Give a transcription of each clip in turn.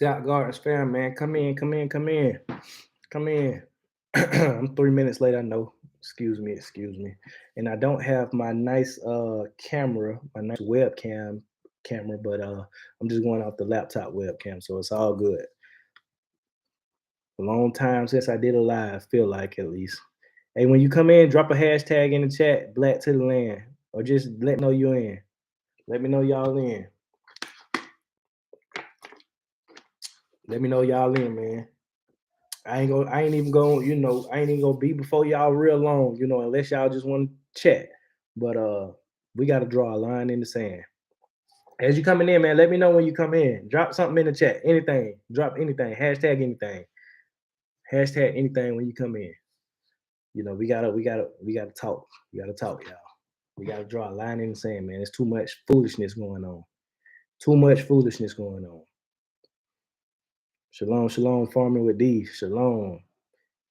South Gardens fam, man. Come in, come in, come in, come in. I'm 3 minutes late, I know. Excuse me, excuse me. And I don't have my nice camera, my nice webcam camera, but I'm just going off the laptop webcam, so it's all good. A long time since I did a live, feel like at least. Hey, when you come in, drop a hashtag in the chat, black to the land. Or just let me know you're in. Let me know y'all in. Let me know y'all in, man. I ain't even going, I ain't even gonna be before y'all real long, unless y'all just want to chat. But we gotta draw a line in the sand. As you coming in, man, let me know when you come in. Drop something in the chat. Anything. Drop anything. Hashtag anything. Hashtag anything when you come in. We gotta talk. We gotta talk, y'all. We gotta draw a line in the sand, man. There's too much foolishness going on. Too much foolishness going on. Shalom, shalom, farming with D. Shalom.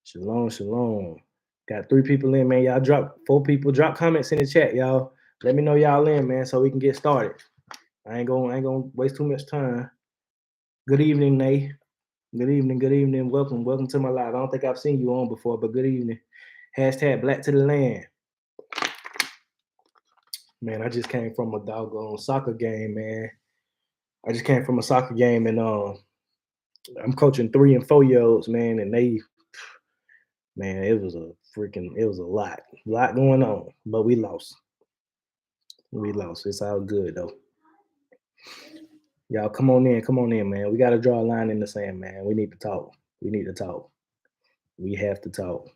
Shalom, shalom. Got 3 people in, man. Y'all drop 4 people. Drop comments in the chat, y'all. Let me know y'all in, man, so we can get started. I ain't gonna waste too much time. Good evening, Nay. Good evening, good evening. Welcome to my live. I don't think I've seen you on before, but good evening. Hashtag black to the land. Man, I just came from a doggone soccer game, man. I just came from a soccer game, and I'm coaching 3 and 4 year olds, man, and man, it was a lot going on, but we lost. We lost. It's all good though. Y'all come on in, man. We gotta draw a line in the sand, man. We need to talk. We need to talk. We have to talk.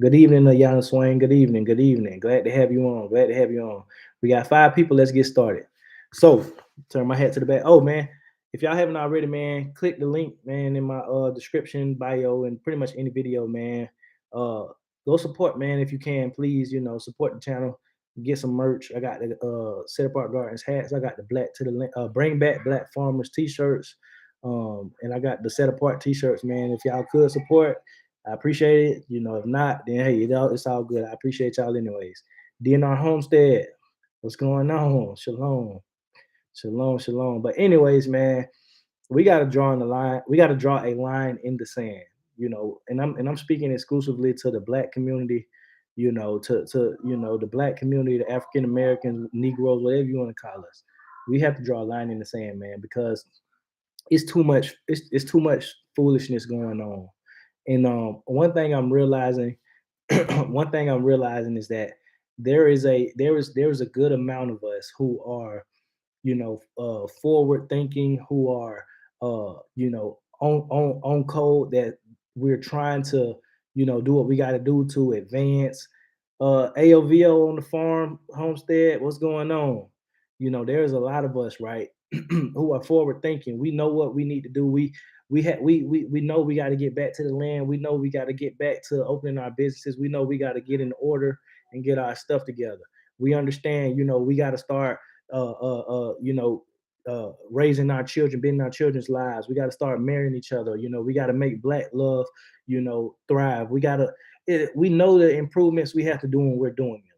Good evening, Ayana Swain. Good evening. Good evening. Glad to have you on. Glad to have you on. We got 5 people. Let's get started. So, turn my hat to the back. Oh man, if y'all haven't already, man, click the link, man, in my description bio and pretty much any video, man. Uh, go support, man, if you can, please. Support the channel. Get some merch. I got the Set Apart Gardens hats. I got the Black to the Bring Back Black Farmers t-shirts. And I got the Set Apart t-shirts, man. If y'all could support, I appreciate it. If not, then hey, it's all good. I appreciate y'all anyways. DNR Homestead, what's going on? Shalom. Shalom, shalom. But anyways, man, we gotta draw in the line. We gotta draw a line in the sand, and I'm speaking exclusively to the black community, to the black community, the African Americans, Negroes, whatever you want to call us. We have to draw a line in the sand, man, because it's too much, it's too much foolishness going on. And one thing I'm realizing, one thing I'm realizing is that there is a good amount of us who are forward thinking, who are on code, that we're trying to do what we got to do to advance. AOVO on the farm homestead, what's going on? There's a lot of us, right, who are forward thinking. We know what we need to do. We know we got to get back to the land. We know we got to get back to opening our businesses. We know we got to get in order and get our stuff together. We understand, we got to start raising our children, being in our children's lives. We got to start marrying each other. We got to make black love, thrive. We know the improvements we have to do, and we're doing them.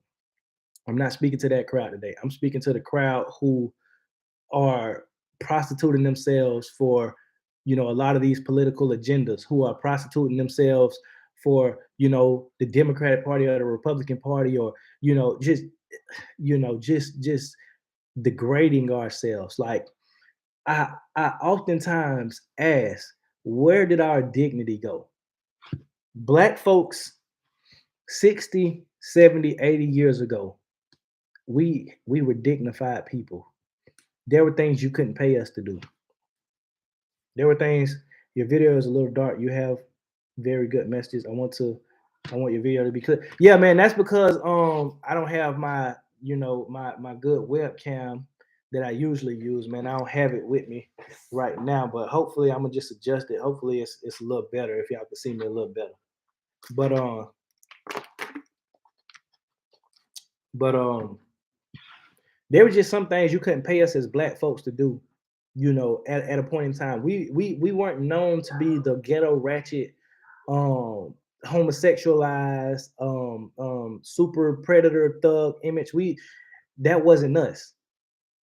I'm not speaking to that crowd today. I'm speaking to the crowd who are prostituting themselves for, a lot of these political agendas, who are prostituting themselves for, the Democratic Party or the Republican Party, or, just degrading ourselves. Like, I oftentimes ask, where did our dignity go? Black folks 60, 70, 80 years ago, we were dignified people. There were things you couldn't pay us to do. There were things. Your video is a little dark. You have very good messages. I want your video to be clear. Yeah, man, that's because I don't have my my good webcam that I usually use, man. I don't have it with me right now, but hopefully I'm gonna just adjust it. Hopefully it's a little better if y'all can see me a little better. But there were just some things you couldn't pay us as black folks to do, at a point in time. We weren't known to be the ghetto ratchet, homosexualized, super predator thug image. That wasn't us.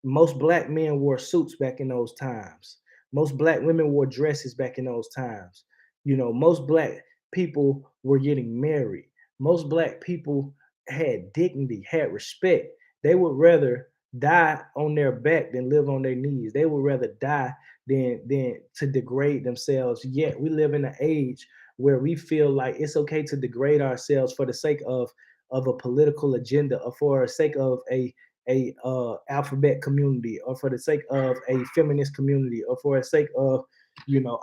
Most black men wore suits back in those times. Most black women wore dresses back in those times. You know, most black people were getting married. Most black people had dignity, had respect. They would rather die on their back than live on their knees. They would rather die than to degrade themselves. Yet we live in an age where we feel like it's okay to degrade ourselves for the sake of a political agenda or for the sake of a alphabet community or for the sake of a feminist community or for the sake of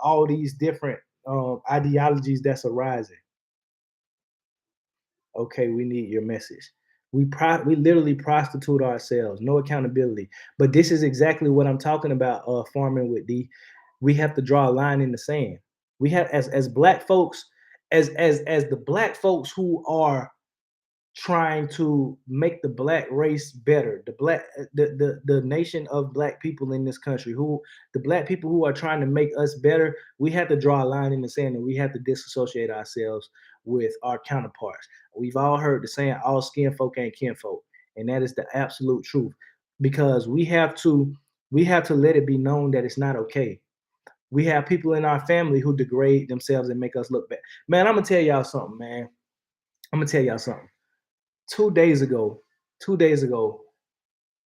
all these different ideologies that's arising. Okay, we need your message. We literally prostitute ourselves, no accountability. But this is exactly what I'm talking about. Farming with D, we have to draw a line in the sand. We have as black folks, as the black folks who are trying to make the black race better, the nation of black people in this country, who the black people who are trying to make us better. We have to draw a line in the sand and we have to disassociate ourselves with our counterparts. We've all heard the saying, all skin folk ain't kinfolk, and that is the absolute truth, because we have to let it be known that it's not okay. We have people in our family who degrade themselves and make us look bad. Man, I'm gonna tell y'all something, man. I'm gonna tell y'all something. 2 days ago, 2 days ago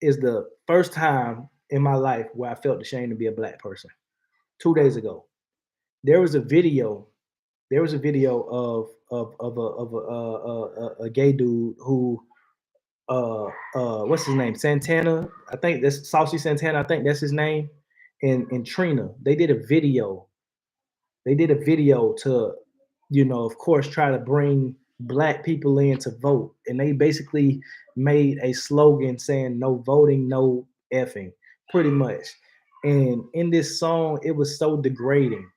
is the first time in my life where I felt ashamed to be a black person. 2 days ago, there was a video. There was a video of a gay dude who what's his name, Santana. I think that's Saucy Santana. I think that's his name. And Trina. They did a video to, of course, try to bring black people in to vote. And they basically made a slogan saying no voting, no effing, pretty much. And in this song, it was so degrading.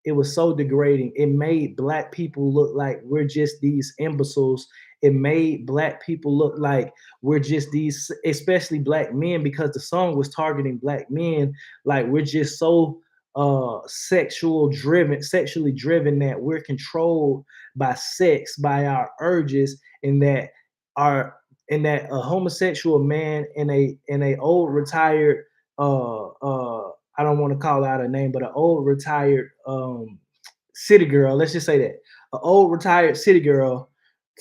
It was so degrading. It made black people look like we're just these imbeciles. It made black people look like we're just these, especially black men, because the song was targeting black men. Like we're just so sexually driven that we're controlled by sex, by our urges, and that our and that a homosexual man in a old retired I don't want to call out a name, but an old retired city girl, let's just say that, an old retired city girl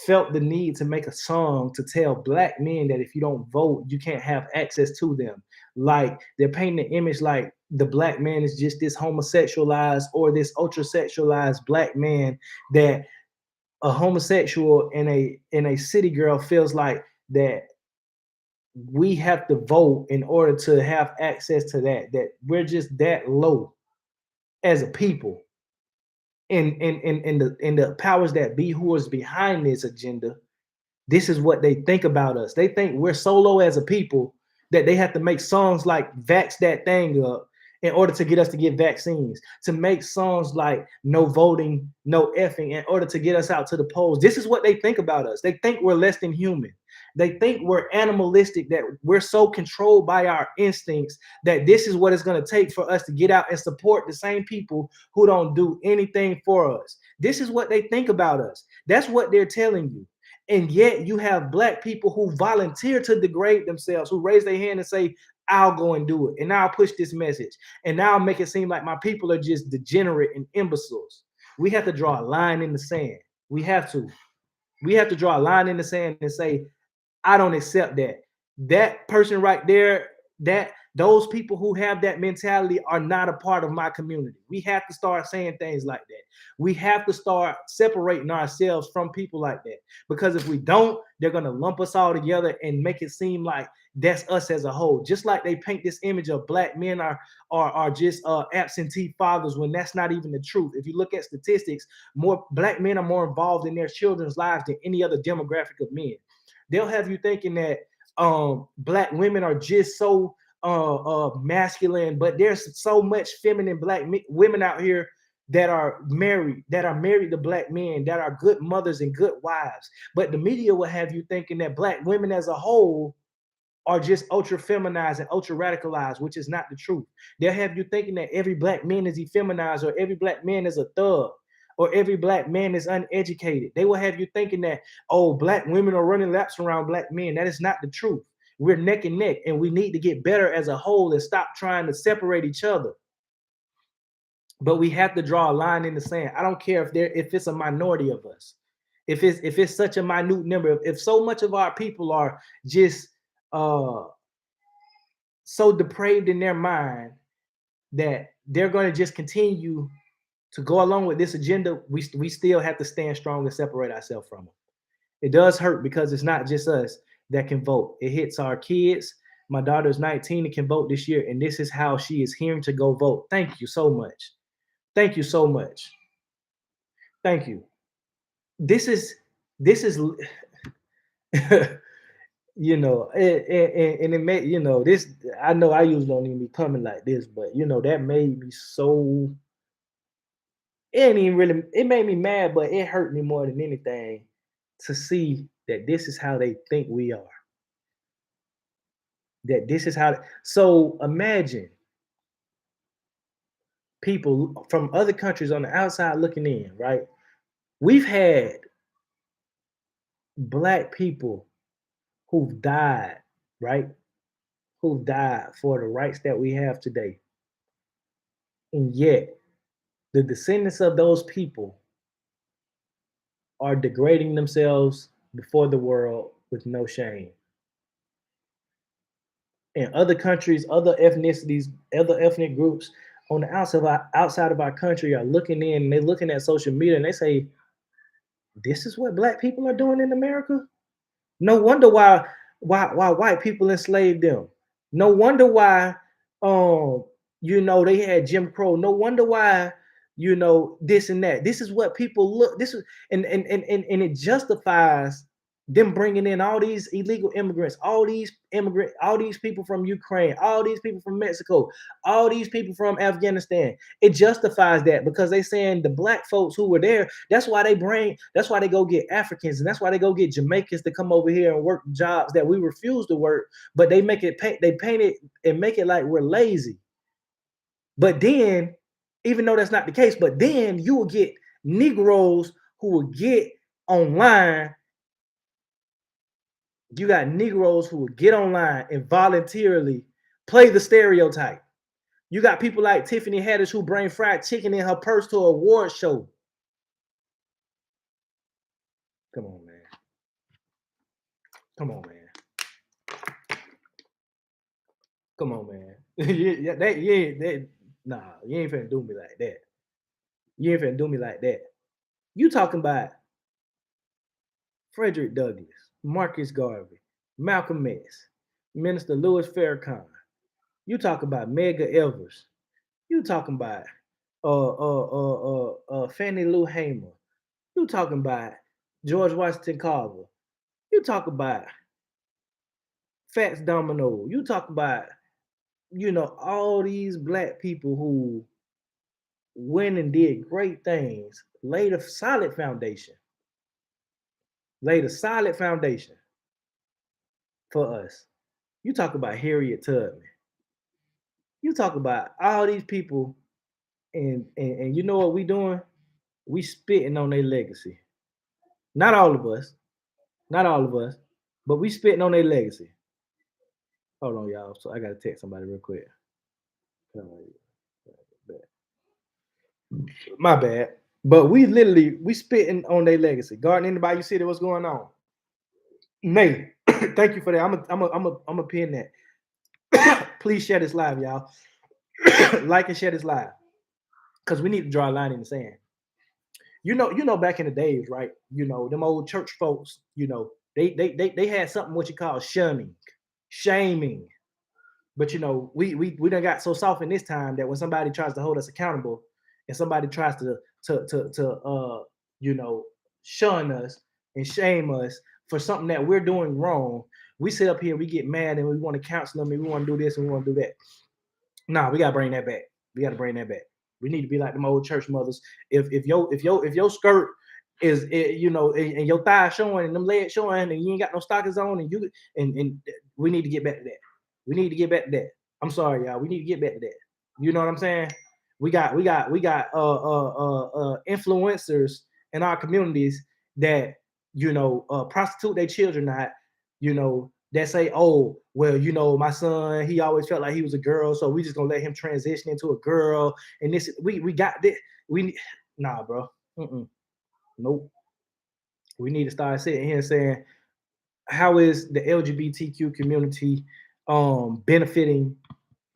felt the need to make a song to tell black men that if you don't vote, you can't have access to them. Like they're painting an image like the black man is just this homosexualized or this ultra sexualized black man, that a homosexual in a city girl feels like that we have to vote in order to have access to that we're just that low as a people. And the powers that be who is behind this agenda, this is what they think about us. They think we're so low as a people that they have to make songs like vax that thing up in order to get us to get vaccines, to make songs like no voting, no effing in order to get us out to the polls. This is what they think about us. They think we're less than human. They think we're animalistic, that we're so controlled by our instincts that this is what it's going to take for us to get out and support the same people who don't do anything for us. This is what they think about us. That's what they're telling you. And yet you have black people who volunteer to degrade themselves, who raise their hand and say, I'll go and do it. And now I'll push this message. And now I'll make it seem like my people are just degenerate and imbeciles. We have to draw a line in the sand. We have to. We have to draw a line in the sand and say, I don't accept that. That person right there, that those people who have that mentality are not a part of my community. We have to start saying things like that. We have to start separating ourselves from people like that. Because if we don't, they're going to lump us all together and make it seem like that's us as a whole. Just like they paint this image of black men are just absentee fathers, when that's not even the truth. If you look at statistics, more black men are more involved in their children's lives than any other demographic of men. They'll have you thinking that black women are just so masculine, but there's so much feminine black women out here that are married to black men, that are good mothers and good wives. But the media will have you thinking that black women as a whole are just ultra feminized and ultra radicalized, which is not the truth. They'll have you thinking that every black man is effeminized, or every black man is a thug, or every black man is uneducated. They will have you thinking that, oh, black women are running laps around black men. That is not the truth. We're neck and neck, and we need to get better as a whole and stop trying to separate each other. But we have to draw a line in the sand. I don't care if it's a minority of us, if it's such a minute number, if so much of our people are just uh so depraved in their mind that they're going to just continue to go along with this agenda, we still have to stand strong and separate ourselves from them. It does hurt because it's not just us that can vote. It hits our kids. My daughter's 19 and can vote this year, and this is how she is hearing to go vote. Thank you so much. Thank you so much. Thank you. This is and it made this. I know I usually don't even be coming like this, but that made me so. It ain't even really. It made me mad, but it hurt me more than anything to see that this is how they think we are. That this is how. So imagine people from other countries on the outside looking in, right? We've had black people who've died, right? Who've died for the rights that we have today. And yet, the descendants of those people are degrading themselves before the world with no shame. And other countries, other ethnicities, other ethnic groups on the outside of our country are looking in, and they're looking at social media and they say, this is what black people are doing in America? No wonder why white people enslaved them. No wonder why they had Jim Crow. No wonder why this and that. This is what people look. This is and it justifies them bringing in all these illegal immigrants, all these people from Ukraine, all these people from Mexico, all these people from Afghanistan. It justifies that because they saying the black folks who were there, that's why they go get Africans, and that's why they go get Jamaicans to come over here and work jobs that we refuse to work, but they paint it and make it like we're lazy. But then, even though that's not the case, but then you will get Negroes who will get online. You got Negroes who will get online and voluntarily play the stereotype. You got people like Tiffany Haddish who bring fried chicken in her purse to an award show. Come on, man. Come on, man. Come on, man. Nah, you ain't finna do me like that. You ain't finna do me like that. You talking about Frederick Douglass, Marcus Garvey, Malcolm X, Minister Louis Farrakhan. You talk about Medgar Evers. You talking about Fannie Lou Hamer. You talking about George Washington Carver. You talk about Fats Domino. You talk about all these black people who went and did great things, laid a solid foundation for us. You talk about Harriet Tubman. You talk about all these people, and you know what we doing? We spitting on their legacy. Not all of us, but we spitting on their legacy. Hold on, y'all. So I gotta text somebody real quick. My bad. But we spitting on their legacy. Garden, anybody you see that what's going on? Nay, thank you for that. I'm a pin that. Please share this live, y'all. Like and share this live. Because we need to draw a line in the sand. Back in the days, right? Them old church folks, they had something what you call shunning, shaming. But we done got so soft in this time that when somebody tries to hold us accountable and somebody tries to shun us and shame us for something that we're doing wrong, we sit up here, we get mad, and we want to counsel them, and we want to do this and we want to do that. Nah, we gotta bring that back. We need to be like them old church mothers. If your skirt is and your thigh showing and them legs showing and you ain't got no stockings on and we need to get back to that. We need to get back to that. I'm sorry, y'all. We need to get back to that. You know what I'm saying? We got influencers in our communities that prostitute their children out, that say, oh, well, you know, my son, he always felt like he was a girl, so we just gonna let him transition into a girl. And this, we got this. We nah, bro. Mm-mm. Nope. We need to start sitting here and saying, how is the LGBTQ community benefiting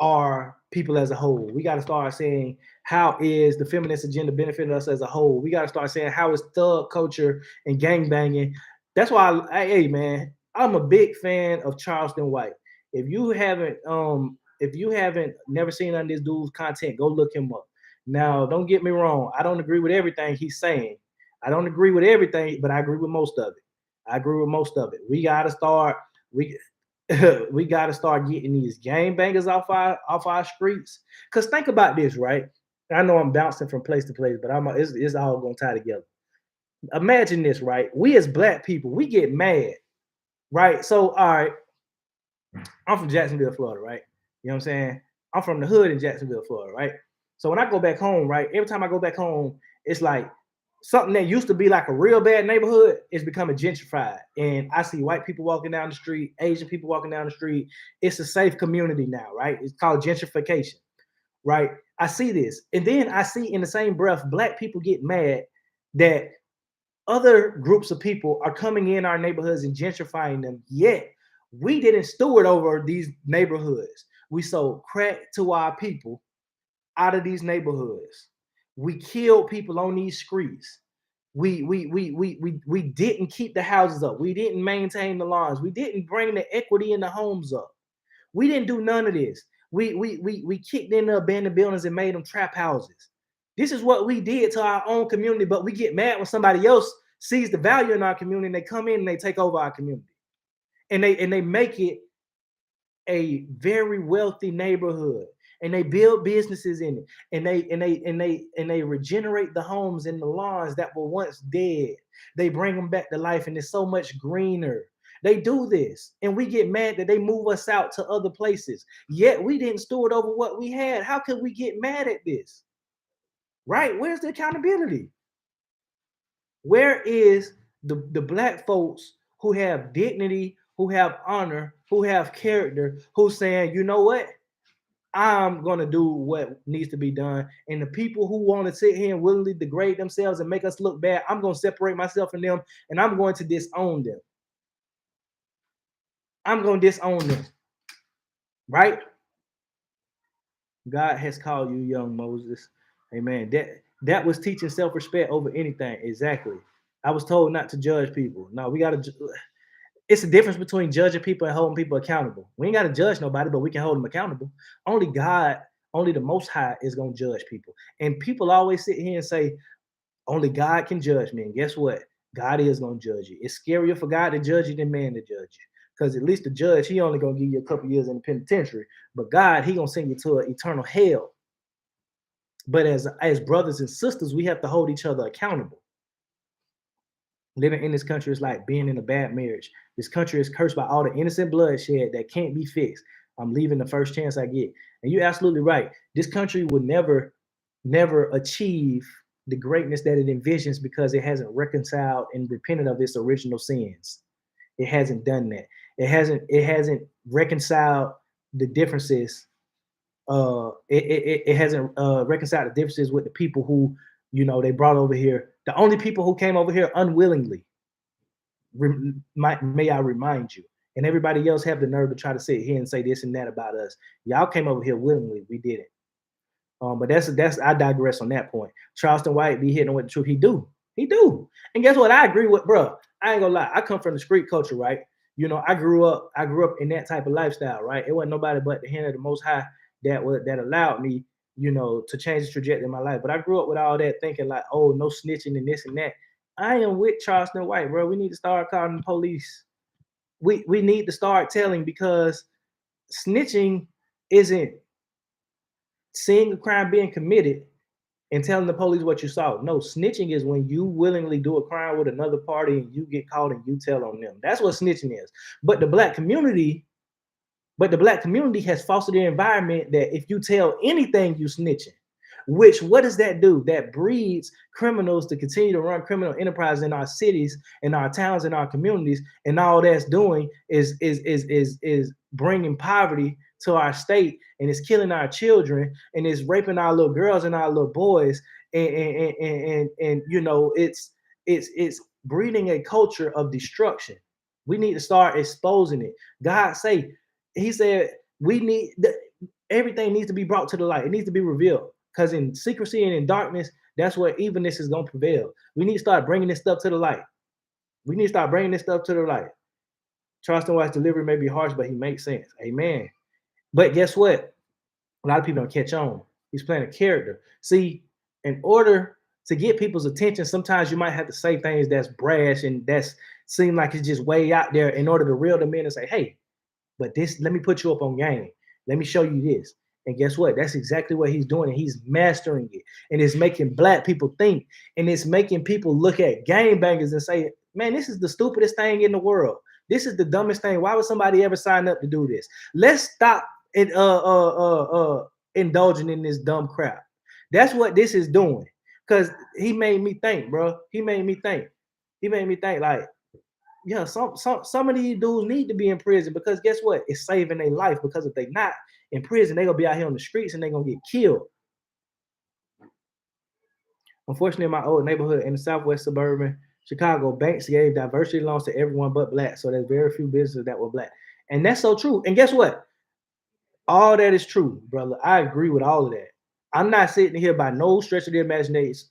our people as a whole? We got to start saying, how is the feminist agenda benefiting us as a whole? We got to start saying, how is thug culture and gang banging? That's why, hey man, I'm a big fan of Charleston White. If you haven't never seen none of this dude's content, go look him up. Now, don't get me wrong, I don't agree with everything he's saying. I don't agree with everything, but I agree with most of it. I agree with most of it. We got to start. We we got to start getting these game bangers off our streets. Cause think about this, right? I know I'm bouncing from place to place, but it's all gonna tie together. Imagine this, right? We as black people, we get mad, right? So, all right, I'm from Jacksonville, Florida, right? You know what I'm saying? I'm from the hood in Jacksonville, Florida, right? So when I go back home, right, every time I go back home, it's like something that used to be like a real bad neighborhood is becoming gentrified. And I see white people walking down the street, Asian people walking down the street. It's a safe community now, right? It's called gentrification, right? I see this. And then I see in the same breath, black people get mad that other groups of people are coming in our neighborhoods and gentrifying them. Yet we didn't steward over these neighborhoods. We sold crack to our people out of these neighborhoods. We killed people on these streets. We didn't keep the houses up. We didn't maintain the lawns. We didn't bring the equity in the homes up. We didn't do none of this. We kicked in the abandoned buildings and made them trap houses. This is what we did to our own community, but we get mad when somebody else sees the value in our community and they come in and they take over our community. And they make it a very wealthy neighborhood, and they build businesses in it, and they regenerate the homes and the lawns that were once dead. They bring them back to life, and it's so much greener. They do this, and we get mad that they move us out to other places. Yet we didn't steward over what we had. How could we get mad at this? Right? Where's the accountability? Where is the black folks who have dignity, who have honor, who have character, who's saying, you know what? I'm gonna do what needs to be done. And the people who want to sit here and willingly degrade themselves and make us look bad, I'm gonna separate myself from them and I'm going to disown them. I'm gonna disown them. Right? God has called you young Moses. Amen. That was teaching self-respect over anything. Exactly. I was told not to judge people. No, we gotta. It's a difference between judging people and holding people accountable. We ain't got to judge nobody, but we can hold them accountable. Only God, only the Most High is going to judge people. And people always sit here and say, only God can judge me. And guess what? God is going to judge you. It's scarier for God to judge you than man to judge you. Because at least the judge, he only going to give you a couple years in the penitentiary. But God, he going to send you to an eternal hell. But as brothers and sisters, we have to hold each other accountable. Living in this country is like being in a bad marriage. This country is cursed by all the innocent bloodshed that can't be fixed. I'm leaving the first chance I get. And you're absolutely right. This country would never achieve the greatness that it envisions because it hasn't reconciled and repented of its original sins. It hasn't done that. It hasn't reconciled the differences. It hasn't reconciled the differences with the people who, they brought over here. The only people who came over here unwillingly, may I remind you, and everybody else have the nerve to try to sit here and say this and that about us. Y'all came over here willingly. We didn't. But that's I digress on that point. Charleston White be hitting with the truth. He do. And guess what? I agree with, bro. I ain't gonna lie. I come from the street culture, right? I grew up in that type of lifestyle, right? It wasn't nobody but the hand of the Most High that allowed me, to change the trajectory of my life. But I grew up with all that thinking like, oh, no snitching and this and that. I am with Charleston White, bro. We need to start calling the police. We need to start telling, because snitching isn't seeing a crime being committed and telling the police what you saw. No, snitching is when you willingly do a crime with another party and you get caught and you tell on them. That's what snitching is. But the black community has fostered the environment that if you tell anything, you snitching. Which, what does that do? That breeds criminals to continue to run criminal enterprise in our cities, in our towns, in our communities, and all that's doing is bringing poverty to our state, and it's killing our children, and it's raping our little girls and our little boys, and you know, it's breeding a culture of destruction. We need to start exposing it. God say, He said, we need everything needs to be brought to the light. It needs to be revealed. Because in secrecy and in darkness, that's where evilness is going to prevail. We need to start bringing this stuff to the light. We need to start bringing this stuff to the light. Charleston White's delivery may be harsh, but he makes sense. Amen. But guess what? A lot of people don't catch on. He's playing a character. See, in order to get people's attention, sometimes you might have to say things that's brash and that's seem like it's just way out there in order to reel them in and say, hey, but this, let me put you up on game. Let me show you this. And guess what? That's exactly what he's doing. And he's mastering it. And it's making black people think. And it's making people look at gangbangers and say, man, this is the stupidest thing in the world. This is the dumbest thing. Why would somebody ever sign up to do this? Let's stop it, indulging in this dumb crap. That's what this is doing. Because he made me think, bro. He made me think. He made me think like, yeah, some of these dudes need to be in prison because guess what? It's saving their life, because if they're not in prison, they're gonna be out here on the streets and they're gonna get killed. Unfortunately, in my old neighborhood in the southwest suburban Chicago, banks gave diversity loans to everyone but black. So there's very few businesses that were black. And that's so true. And guess what? All that is true, brother. I agree with all of that. I'm not sitting here by no stretch of the imagination,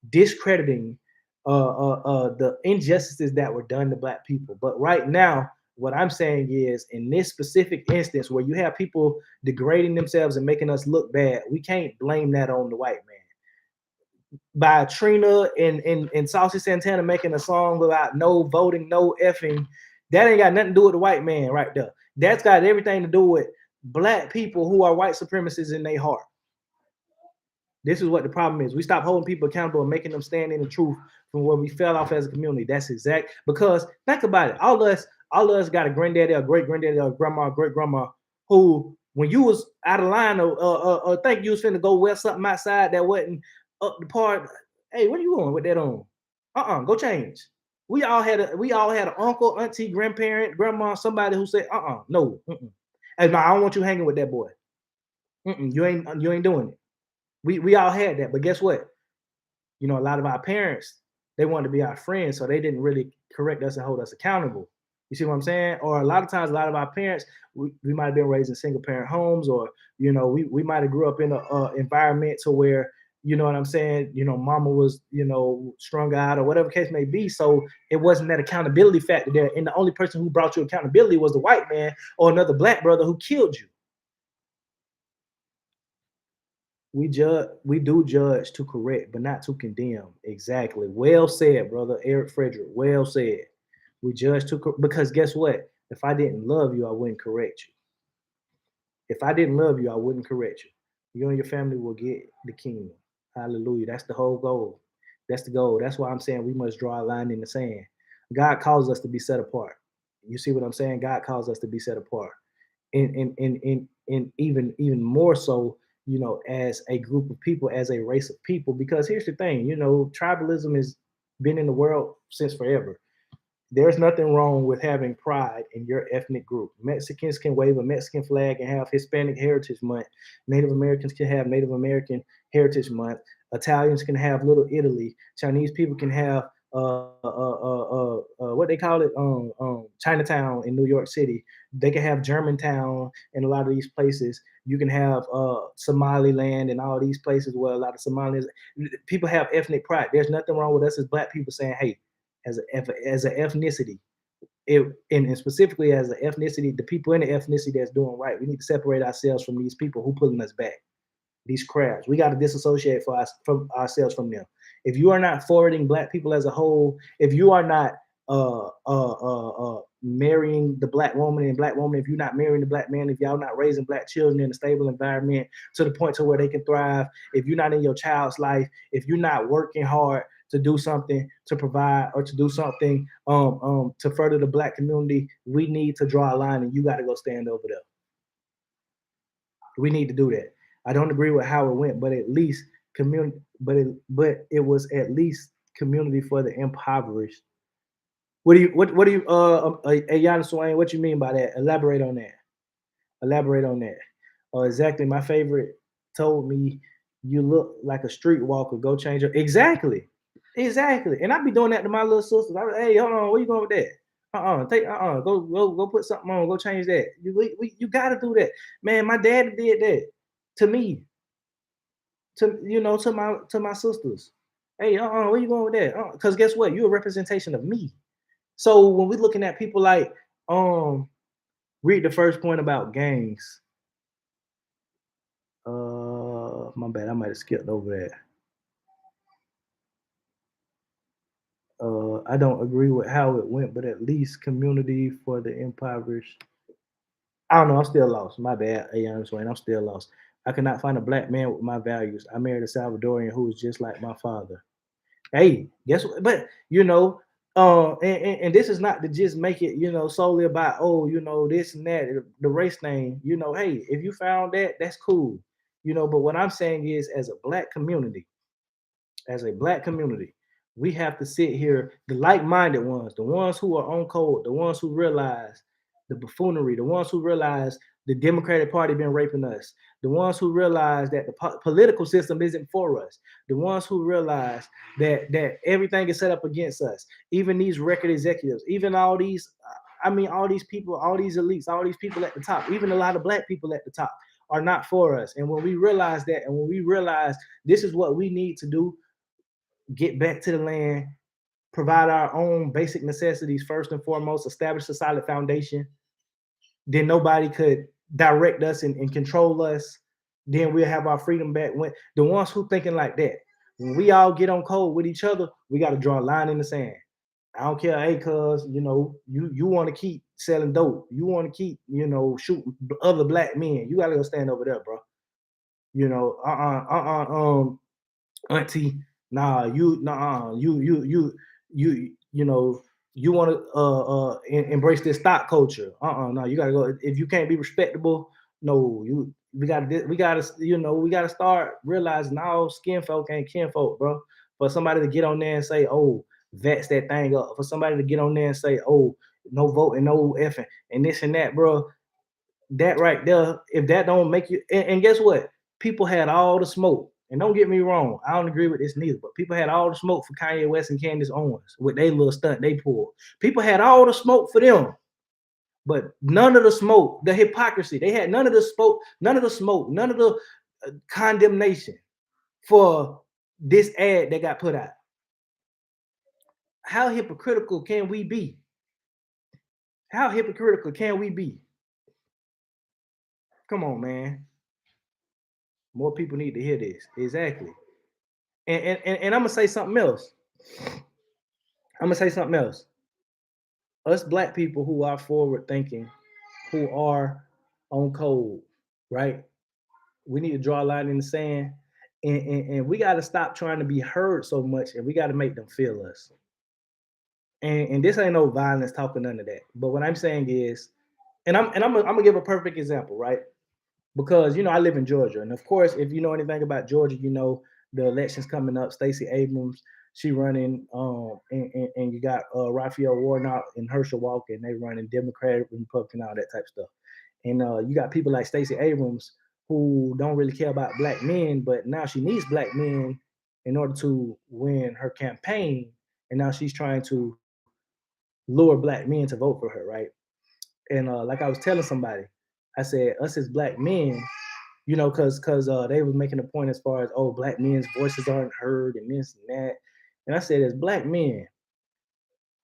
discrediting the injustices that were done to black people. But right now, what I'm saying is, in this specific instance where you have people degrading themselves and making us look bad, we can't blame that on the white man. By Trina and Saucy Santana making a song about no voting, no effing, that ain't got nothing to do with the white man right there. That's got everything to do with black people who are white supremacists in their heart. This is what the problem is. We stop holding people accountable and making them stand in the truth from where we fell off as a community. That's exact. Because think about it. All of us got a granddaddy, a great granddaddy, a grandma, great grandma who, when you was out of line or think you was finna go wear something outside that wasn't up the part. Hey, what are you going with that on? Go change. We all had an uncle, auntie, grandparent, grandma, somebody who said, no. Hey, no, I don't want you hanging with that boy. You ain't doing it. We all had that, but guess what? You know, a lot of our parents, they wanted to be our friends, so they didn't really correct us and hold us accountable. You see what I'm saying? Or a lot of times, a lot of our parents, we might have been raised in single parent homes, or you know, we might have grew up in an environment to where, you know what I'm saying, you know, mama was, you know, strung out or whatever case may be. So it wasn't that accountability factor there, and the only person who brought you accountability was the white man or another black brother who killed you. We do judge to correct, but not to condemn. Exactly. Well said, brother Eric Frederick. Well said. We judge to, because guess what? If I didn't love you, I wouldn't correct you. If I didn't love you, I wouldn't correct you. You and your family will get the kingdom. Hallelujah. That's the whole goal. That's the goal. That's why I'm saying we must draw a line in the sand. God calls us to be set apart. You see what I'm saying? God calls us to be set apart. And even more so, you know, as a group of people, as a race of people. Because here's the thing, you know, tribalism has been in the world since forever. There's nothing wrong with having pride in your ethnic group. Mexicans can wave a Mexican flag and have Hispanic Heritage Month. Native Americans can have Native American Heritage Month. Italians can have Little Italy. Chinese people can have what they call it, Chinatown in New York City. They can have Germantown in a lot of these places. You can have Somaliland and all these places where a lot of Somalis people have ethnic pride. There's nothing wrong with us as black people saying, hey, as an ethnicity, and specifically as an ethnicity, the people in the ethnicity that's doing right, we need to separate ourselves from these people who pulling us back. These crabs, we got to disassociate from ourselves from them. If you are not forwarding black people as a whole, if you are not marrying the black woman and black woman, if you're not marrying the black man, if y'all not raising black children in a stable environment to the point to where they can thrive, if you're not in your child's life, if you're not working hard to do something to provide or to do something to further the black community, we need to draw a line, and you got to go stand over there. We need to do that. I don't agree with how it went, but at least community, but it was at least community for the impoverished. What do you Yana Swain, what you mean by that? Elaborate on that. Elaborate on that. Exactly. My favorite told me you look like a streetwalker. Go change your exactly. Exactly. And I be doing that to my little sisters. Hey, hold on, where you going with that? Take go put something on, go change that. You gotta do that. Man, my dad did that to me, to my sisters. Hey, where you going with that? Because guess what? You're a representation of me. So when we're looking at people like read the first point about gangs. My bad. I might have skipped over that. I don't agree with how it went, but at least community for the impoverished. I don't know. I'm still lost. My bad. Hey, I'm Swain. I'm still lost. I cannot find a black man with my values. I married a Salvadorian who was just like my father. Hey, guess what? But and this is not to just make it, solely about this and that, the race thing. Hey, if you found that, that's cool. But what I'm saying is, as a black community, we have to sit here, the like-minded ones, the ones who are on code, the ones who realize the buffoonery, the ones who realize the Democratic Party been raping us, the ones who realize that the political system isn't for us, the ones who realize that everything is set up against us, even these record executives, even all these, all these people, all these elites, all these people at the top, even a lot of black people at the top are not for us. And when we realize that, and when we realize this is what we need to do, get back to the land, provide our own basic necessities first and foremost, establish a solid foundation, then nobody could direct us and control us. Then we'll have our freedom back. When the ones who thinking like that, when we all get on code with each other, we got to draw a line in the sand. I don't care, hey, cuz, you want to keep selling dope. You want to keep, shooting other black men. You got to go stand over there, bro. Auntie, nah, you want to embrace this stock culture. No, you gotta go. If you can't be respectable, no, we gotta start realizing all skin folk ain't kin folk, bro. For somebody to get on there and say, oh, that's that thing up. For somebody to get on there and say, oh, no voting, no effing, and this and that, bro. That right there, if that don't make you, and guess what? People had all the smoke. And don't get me wrong, I don't agree with this neither, but people had all the smoke for Kanye West and Candace Owens with their little stunt they pulled. People had all the smoke for them, but none of the smoke, the hypocrisy, they had none of the smoke, none of the condemnation for this ad that got put out. How hypocritical can we be? How hypocritical can we be? Come on, man. More people need to hear this. Exactly. And I'm gonna say something else. Us black people who are forward thinking, who are on code, right? We need to draw a line in the sand, and we got to stop trying to be heard so much, and we got to make them feel us. And this ain't no violence talking, none of that. But what I'm saying is, and I'm gonna give a perfect example, right? Because I live in Georgia, and of course, if you know anything about Georgia, the elections coming up. Stacey Abrams, she running, and you got Raphael Warnock and Herschel Walker, and they running Democratic, Republican, all that type of stuff. And you got people like Stacey Abrams who don't really care about black men, but now she needs black men in order to win her campaign, and now she's trying to lure black men to vote for her, right? And like I was telling somebody, I said us as black men, because they was making a point as far as, oh, black men's voices aren't heard and this and that. And I said, as black men,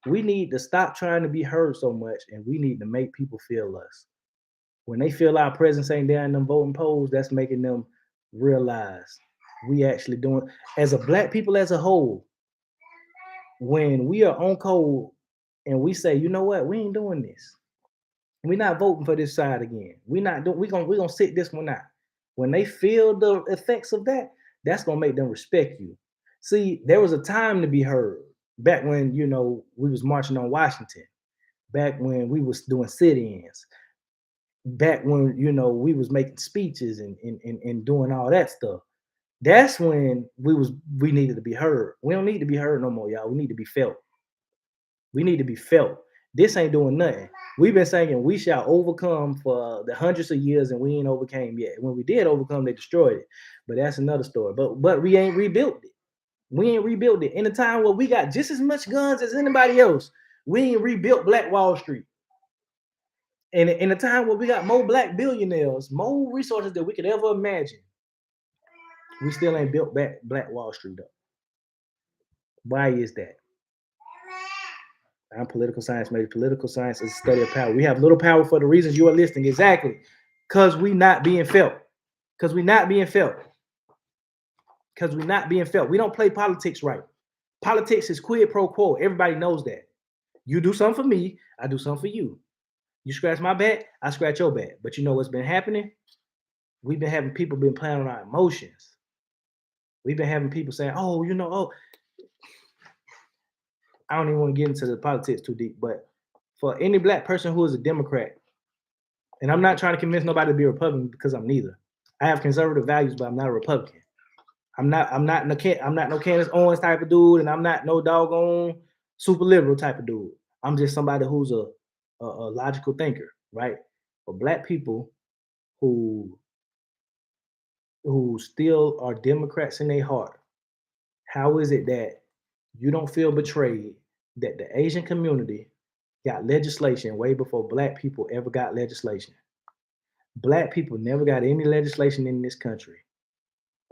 we need to stop trying to be heard so much, and we need to make people feel us. When they feel our presence ain't there in them voting polls, that's making them realize we actually doing, as a black people as a whole, when we are on code and we say, you know what, we ain't doing this. We're not voting for this side again. We're gonna sit this one out. When they feel the effects of that, that's gonna make them respect you. See, there was a time to be heard back when we was marching on Washington, back when we was doing sit-ins. back when we was making speeches and doing all that stuff. That's when we needed to be heard. We don't need to be heard no more, y'all. We need to be felt. We need to be felt. This ain't doing nothing. We've been saying we shall overcome for the hundreds of years, and we ain't overcame yet. When we did overcome, they destroyed it. But that's another story. But we ain't rebuilt it. We ain't rebuilt it. In a time where we got just as much guns as anybody else, we ain't rebuilt Black Wall Street. And in a time where we got more black billionaires, more resources that we could ever imagine, we still ain't built back Black Wall Street up. Why is that? I'm political science major. Political science is a study of power. We have little power for the reasons you are listing. Exactly. Because we not being felt. Because we not being felt. Because we not being felt. We don't play politics right. Politics is quid pro quo. Everybody knows that. You do something for me, I do something for you. You scratch my back, I scratch your back. But you know what's been happening? We've been having people been playing on our emotions. We've been having people saying, I don't even want to get into the politics too deep, but for any black person who is a Democrat, and I'm not trying to convince nobody to be a Republican because I'm neither. I have conservative values, but I'm not a Republican. I'm not no Candace Owens type of dude, and I'm not no doggone super liberal type of dude. I'm just somebody who's a logical thinker, right? For black people who still are Democrats in their heart, how is it that you don't feel betrayed that the Asian community got legislation way before black people ever got legislation? Black people never got any legislation in this country.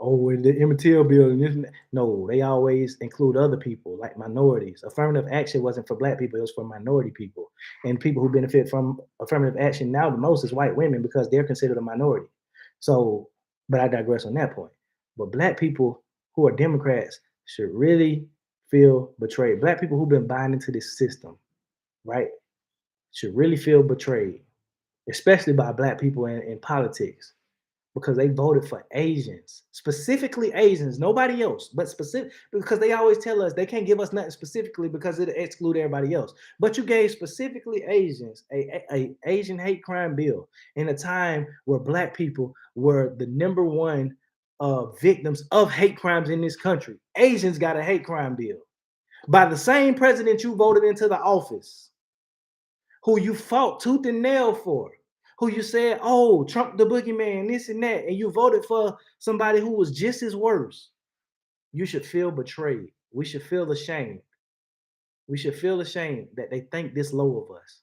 Oh, the Emmett Till bill and this. No, they always include other people like minorities. Affirmative action wasn't for black people; it was for minority people, and people who benefit from affirmative action now the most is white women because they're considered a minority. So, but I digress on that point. But black people who are Democrats should really feel betrayed. Black people who've been buying into this system, right, should really feel betrayed, especially by black people in politics because they voted for Asians, specifically Asians, nobody else, but specific because they always tell us they can't give us nothing specifically because it exclude everybody else. But you gave specifically Asians a Asian hate crime bill in a time where black people were the number one victims of hate crimes in this country. Asians got a hate crime bill by the same president you voted into the office, who you fought tooth and nail for, who you said, oh, Trump the boogeyman, this and that, and you voted for somebody who was just as worse. You should feel betrayed. We should feel ashamed. We should feel ashamed that they think this low of us.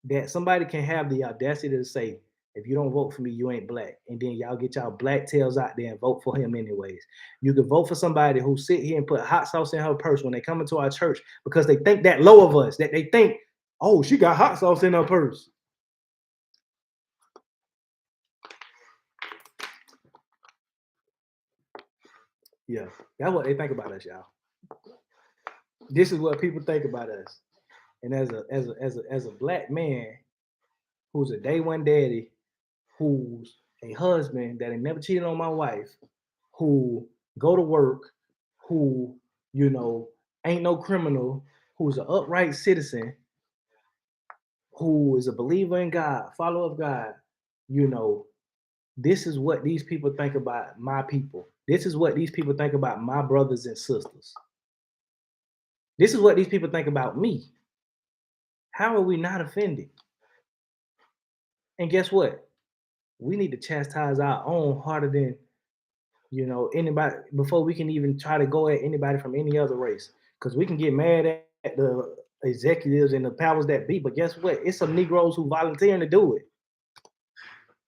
That somebody can have the audacity to say, if you don't vote for me, you ain't black. And then y'all get y'all black tails out there and vote for him anyways. You can vote for somebody who sit here and put hot sauce in her purse when they come into our church because they think that low of us, that they think, oh, she got hot sauce in her purse. Yeah, that's what they think about us, y'all. This is what people think about us. And as a black man who's a day one daddy, who's a husband that ain't never cheated on my wife, who go to work, who ain't no criminal, who's an upright citizen, who is a believer in God, follower of God, you know, this is what these people think about my people. This is what these people think about my brothers and sisters. This is what these people think about me. How are we not offended? And guess what? We need to chastise our own harder than anybody before we can even try to go at anybody from any other race. Because we can get mad at the executives and the powers that be, but guess what? It's some Negroes who volunteering to do it.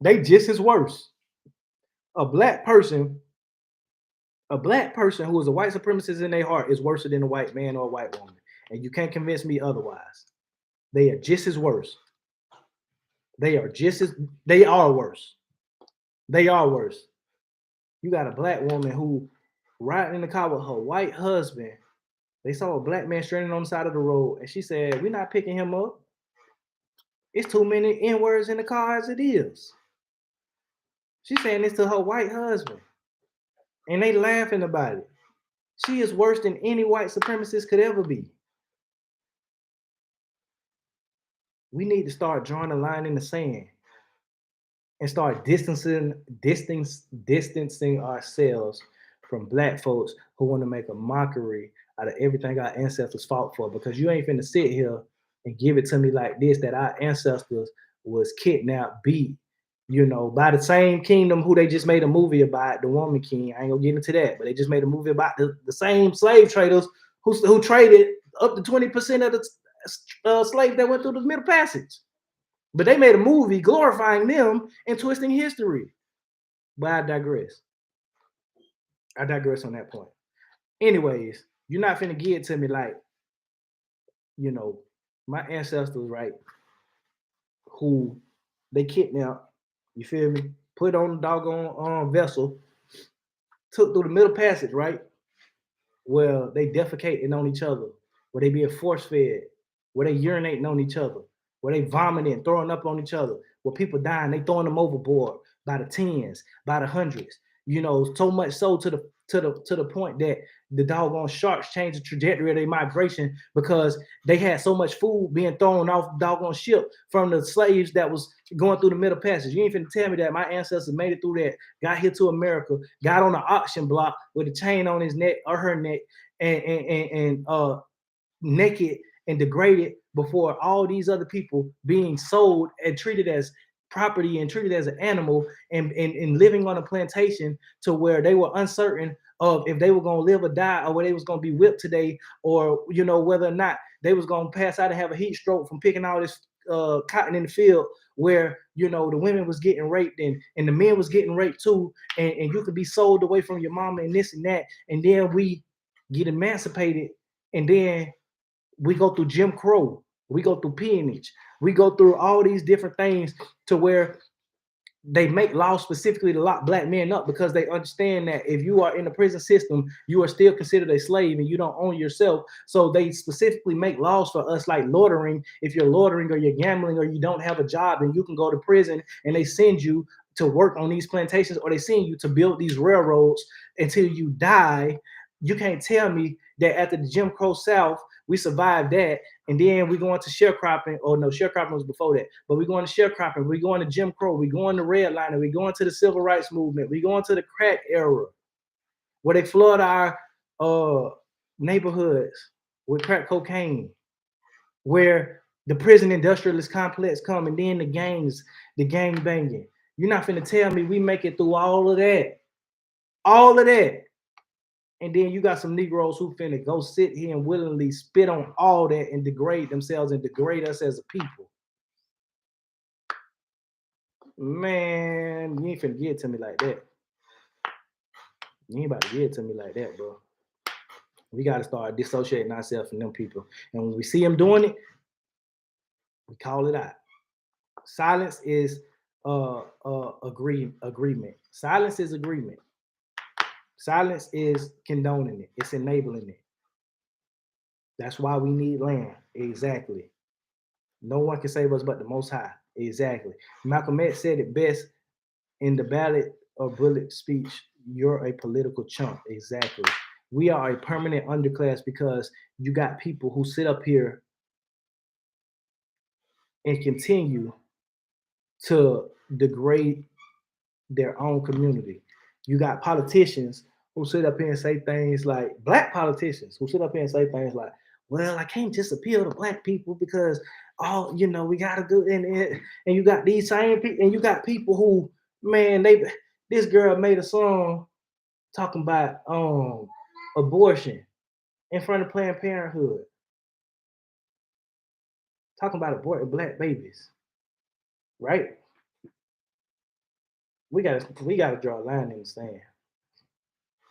They just as worse. A black person who is a white supremacist in their heart is worse than a white man or a white woman. And you can't convince me otherwise. They are just as worse. They are worse. They are worse. You got a black woman who riding in the car with her white husband. They saw a black man stranded on the side of the road, and she said, "We're not picking him up. It's too many N-words in the car as it is." She's saying this to her white husband, and they laughing about it. She is worse than any white supremacist could ever be. We need to start drawing a line in the sand and start distancing ourselves from black folks who want to make a mockery out of everything our ancestors fought for. Because you ain't finna sit here and give it to me like this, that our ancestors was kidnapped, beat, by the same kingdom who they just made a movie about, the Woman King. I ain't gonna get into that, but they just made a movie about the same slave traders who traded up to 20% of the slaves that went through the Middle Passage. But they made a movie glorifying them and twisting history. But I digress. I digress on that point. Anyways, you're not finna give it to me like, my ancestors, right, who they kidnapped, you feel me, put on the doggone vessel, took through the Middle Passage, right, where they defecating on each other, where they being force fed, where they urinating on each other, where they vomiting, throwing up on each other, where people dying, they throwing them overboard by the tens, by the hundreds. So much so to the point that the doggone sharks changed the trajectory of their migration because they had so much food being thrown off the doggone ship from the slaves that was going through the Middle Passage. You ain't finna tell me that my ancestors made it through that, got here to America, got on the auction block with a chain on his neck or her neck, and naked and degraded before all these other people being sold and treated as property and treated as an animal and living on a plantation to where they were uncertain of if they were going to live or die or whether they was going to be whipped today or whether or not they was going to pass out and have a heat stroke from picking all this cotton in the field where the women was getting raped and the men was getting raped too, and you could be sold away from your mama and this and that, and then we get emancipated, and then we go through Jim Crow, we go through peonage, we go through all these different things to where they make laws specifically to lock black men up because they understand that if you are in the prison system, you are still considered a slave and you don't own yourself. So they specifically make laws for us like loitering. If you're loitering or you're gambling or you don't have a job, then you can go to prison and they send you to work on these plantations or they send you to build these railroads until you die. You can't tell me that after the Jim Crow South, we survived that, and then we go into sharecropping. Oh no, sharecropping was before that. But we go into sharecropping, we go into Jim Crow, we go into redlining, we go into the civil rights movement, we go into the crack era, where they flood our neighborhoods with crack cocaine, where the prison industrialist complex come, and then the gangs, the gang banging. You're not finna tell me we make it through all of that. And then you got some Negroes who finna go sit here and willingly spit on all that and degrade themselves and degrade us as a people. Man, you ain't finna give it to me like that. You ain't about to give it to me like that, bro. We gotta start dissociating ourselves from them people. And when we see them doing it, we call it out. Silence is agreement. Silence is agreement. Silence is condoning it. It's enabling it. That's why we need land. Exactly. No one can save us but the Most High. Exactly. Malcolm X said it best in the Ballad of Bullet speech. You're a political chump. Exactly. We are a permanent underclass because you got people who sit up here and continue to degrade their own community. You got politicians who sit up here and say things like, black politicians who sit up here and say things like, well, I can't just appeal to black people because we gotta do and you got these same people, and you got people who, man, this girl made a song talking about abortion in front of Planned Parenthood, talking about aborting black babies, right? We gotta draw a line in the sand.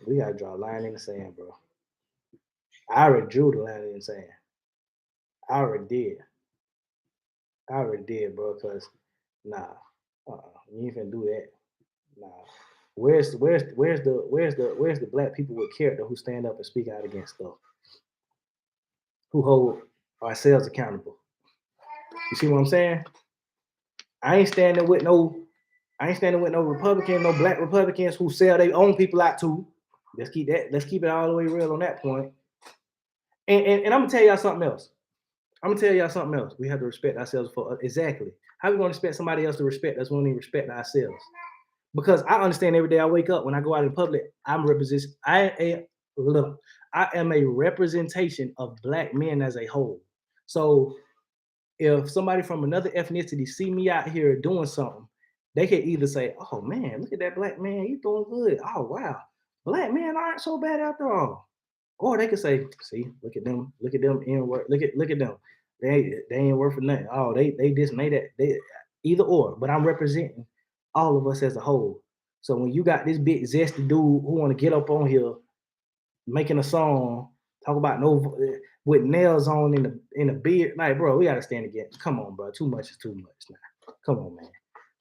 We gotta draw a line in the sand, bro. I already drew the line in the sand. I already did, bro. Cause you ain't finna do that. Nah. Where's the black people with character who stand up and speak out against stuff? Who hold ourselves accountable? You see what I'm saying? I ain't standing with no Republican, no black Republicans who sell their own people out too. Let's keep it all the way real on that point. And I'm gonna tell y'all something else. I'm gonna tell y'all something else. We have to respect ourselves for exactly. How we gonna expect somebody else to respect us when we respect ourselves? Because I understand every day I wake up when I go out in public, look, I am a representation of black men as a whole. So if somebody from another ethnicity see me out here doing something, they can either say, "Oh man, look at that black man, he's doing good. Oh wow, black men aren't so bad after all." Or they could say, "See, look at them in work, look at them. They ain't worth for nothing. Oh, they this and they that. They either or." But I'm representing all of us as a whole. So when you got this big zesty dude who want to get up on here making a song, talk about no with nails on in the beard, like bro, we gotta stand against. Come on, bro. Too much is too much now. Come on, man.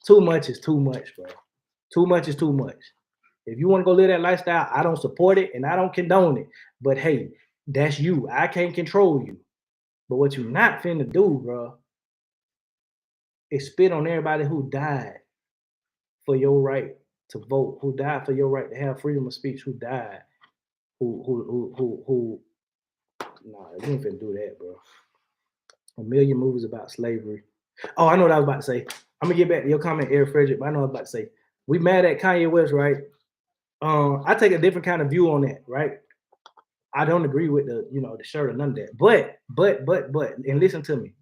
Too much is too much, bro. Too much is too much. If you want to go live that lifestyle, I don't support it and I don't condone it. But hey, that's you. I can't control you. But what you not finna do, bro, is spit on everybody who died for your right to vote, who died for your right to have freedom of speech, who died, who nah, you ain't finna do that, bro. A million movies about slavery. Oh, I know what I was about to say. I'm gonna get back to your comment, Eric Frederick, but I know what I was about to say. We mad at Kanye West, right? I take a different kind of view on that, right? I don't agree with the shirt or none of that. But, and listen to me.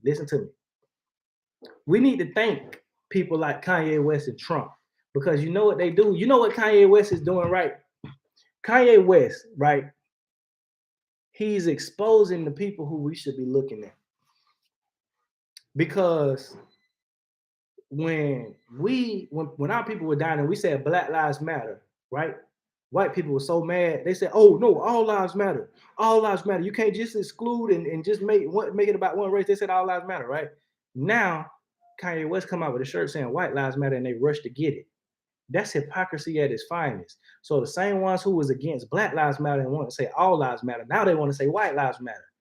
We need to thank people like Kanye West and Trump because you know what they do. You know what Kanye West is doing, right? Kanye West, right? He's exposing the people who we should be looking at because when our people were dying and we said Black Lives Matter, right? White people were so mad. They said, "Oh no, all lives matter. All lives matter. You can't just exclude and just make it about one race." They said all lives matter, right? Now, Kanye West come out with a shirt saying white lives matter, and they rush to get it. That's hypocrisy at its finest. So the same ones who was against Black Lives Matter and want to say all lives matter, now they want to say white lives matter.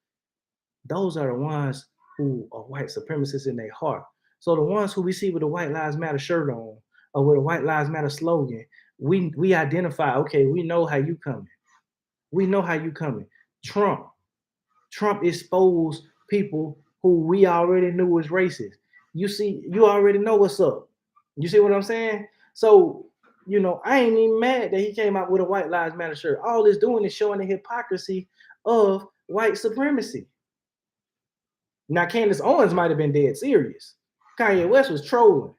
Those are the ones who are white supremacists in their heart. So the ones who we see with a White Lives Matter shirt on or with a White Lives Matter slogan, we identify, okay, we know how you coming. We know how you coming. Trump. Trump exposed people who we already knew was racist. You see, you already know what's up. You see what I'm saying? So, I ain't even mad that he came out with a White Lives Matter shirt. All it's doing is showing the hypocrisy of white supremacy. Now, Candace Owens might have been dead serious. Kanye West was trolling.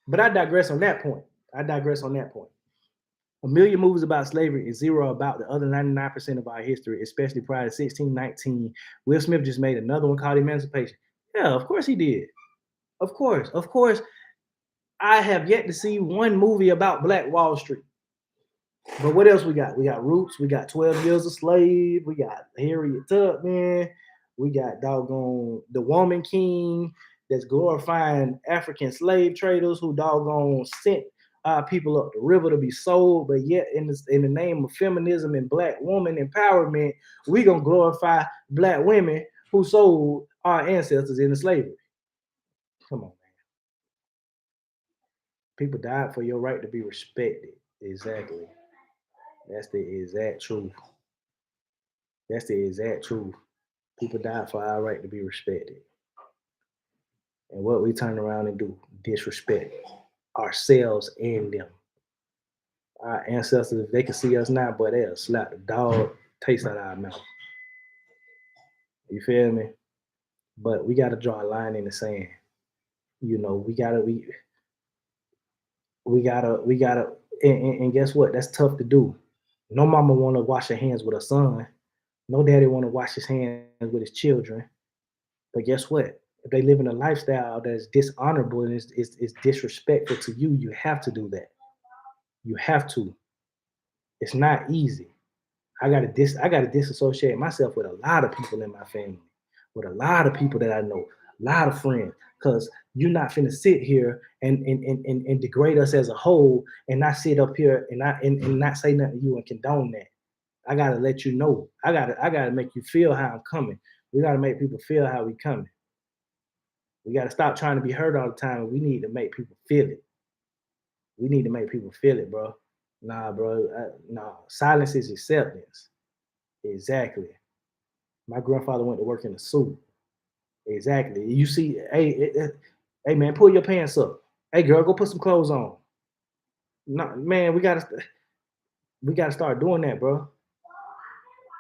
But I digress on that point. A million movies about slavery is zero about the other 99% of our history, especially prior to 1619. Will Smith just made another one called Emancipation. Yeah, of course he did. Of course. Of course, I have yet to see one movie about Black Wall Street. But what else we got? We got Roots. We got 12 Years a Slave. We got Harriet Tubman. We got doggone The Woman King that's glorifying African slave traders who doggone sent people up the river to be sold. But yet, in the name of feminism and Black woman empowerment, we going to glorify Black women who sold our ancestors into slavery. Come on, man. People died for your right to be respected. Exactly. That's the exact truth. That's the exact truth. People died for our right to be respected. And what we turn around and do, disrespect ourselves and them. Our ancestors, if they can see us now, but they'll slap the dog taste out of our mouth. You feel me? But we gotta draw a line in the sand. We gotta and guess what? That's tough to do. No mama wanna wash her hands with her son. No daddy wanna wash his hands with his children. But guess what? If they live in a lifestyle that's dishonorable and is disrespectful to you, you have to do that. You have to. It's not easy. I gotta disassociate myself with a lot of people in my family, with a lot of people that I know, a lot of friends, because you're not finna sit here and degrade us as a whole and not sit up here and not say nothing to you and condone that. I gotta let you know. I gotta make you feel how I'm coming. We gotta make people feel how we coming. We got to stop trying to be heard all the time. We need to make people feel it. We need to make people feel it, bro. Nah, bro. Nah. Silence is acceptance. Exactly. My grandfather went to work in a suit. Exactly. You see, hey man, pull your pants up. Hey girl, go put some clothes on. No, man, we gotta start doing that, bro.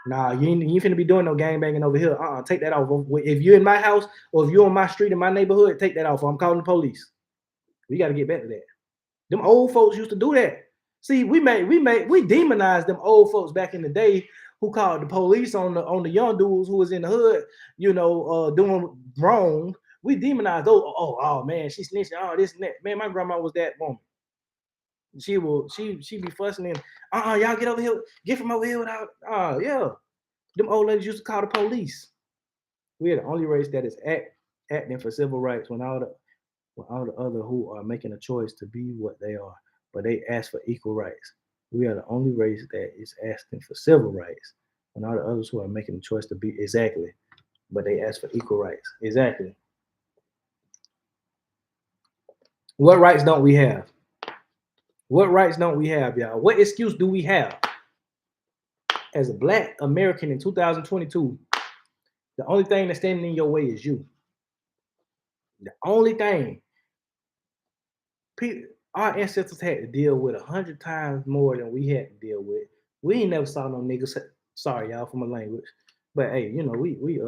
Nah, you ain't finna be doing no gang banging over here. Take that off. If you're in my house or if you're on my street in my neighborhood, take that off. I'm calling the police. We gotta get back to that. Them old folks used to do that. See, we demonized them old folks back in the day who called the police on the young dudes who was in the hood, doing wrong. We demonized those. Oh man, she snitching. Oh, this and that. Man, my grandma was that woman. She be fussing and y'all get over here, get from over here without yeah. Them old ladies used to call the police. We are the only race that is acting for civil rights when all the other who are making a choice to be what they are, but they ask for equal rights. We are the only race that is asking for civil rights when all the others who are making a choice to be exactly, but they ask for equal rights. Exactly. What rights don't we have? What rights don't we have, y'all? What excuse do we have as a black American in 2022? The only thing that's standing in your way is you. The only thing. Our ancestors had to deal with 100 times more than we had to deal with. We ain't never saw no niggas. Sorry, y'all, for my language, but hey, we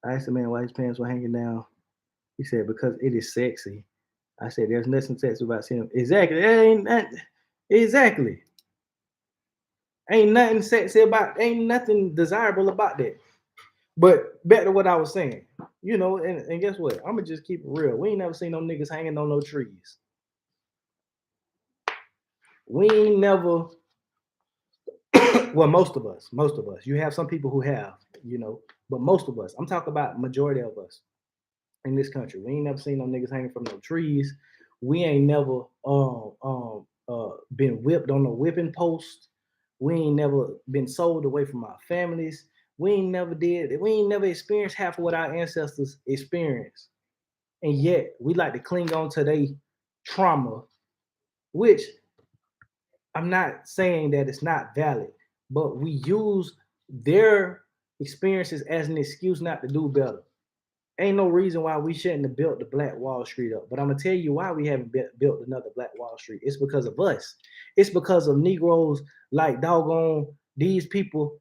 I asked the man why his pants were hanging down. He said because it is sexy. I said there's nothing sexy about seeing him. Exactly. Exactly. Ain't nothing sexy about. Ain't nothing desirable about that. But back to what I was saying, and guess what? I'm gonna just keep it real. We ain't never seen no niggas hanging on no trees. We ain't never. Well, most of us. You have some people who have, but most of us. I'm talking about majority of us in this country. We ain't never seen no niggas hanging from no trees. We ain't never been whipped on a whipping post. We ain't never been sold away from our families. We ain't never did. We ain't never experienced half of what our ancestors experienced, and yet we like to cling on to their trauma, which I'm not saying that it's not valid, but we use their experiences as an excuse not to do better. Ain't no reason why we shouldn't have built the Black Wall Street up. But I'm gonna tell you why we haven't built another Black Wall Street. It's because of us. It's because of Negroes like doggone these people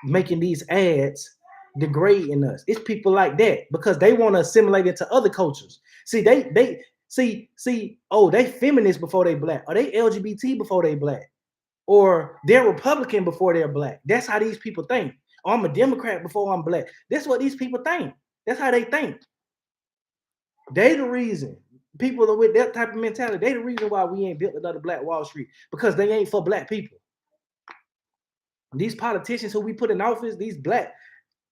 making these ads degrading us. It's people like that because they want to assimilate into other cultures. See, they see, oh, they feminists before they black, or they LGBT before they black, or they're Republican before they're black. That's how these people think. Or I'm a Democrat before I'm black. That's what these people think. That's how they think. They the reason. People with that type of mentality, they the reason why we ain't built another Black Wall Street, because they ain't for black people. These politicians who we put in office, these black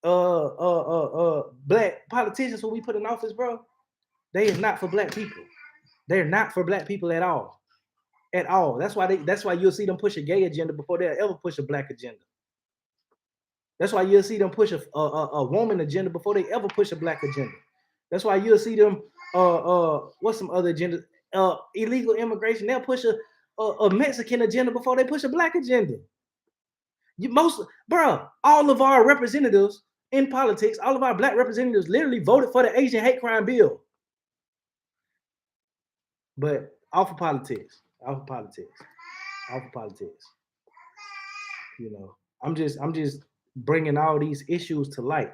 black politicians who we put in office, bro, they is not for black people. They're not for black people at all. At all. That's why you'll see them push a gay agenda before they'll ever push a black agenda. That's why you'll see them push a woman agenda before they ever push a black agenda. That's why you'll see them what's some other agenda? Illegal immigration. They'll push a Mexican agenda before they push a black agenda. All of our representatives in politics, all of our black representatives literally voted for the Asian hate crime bill. But off of politics. I'm just bringing all these issues to light.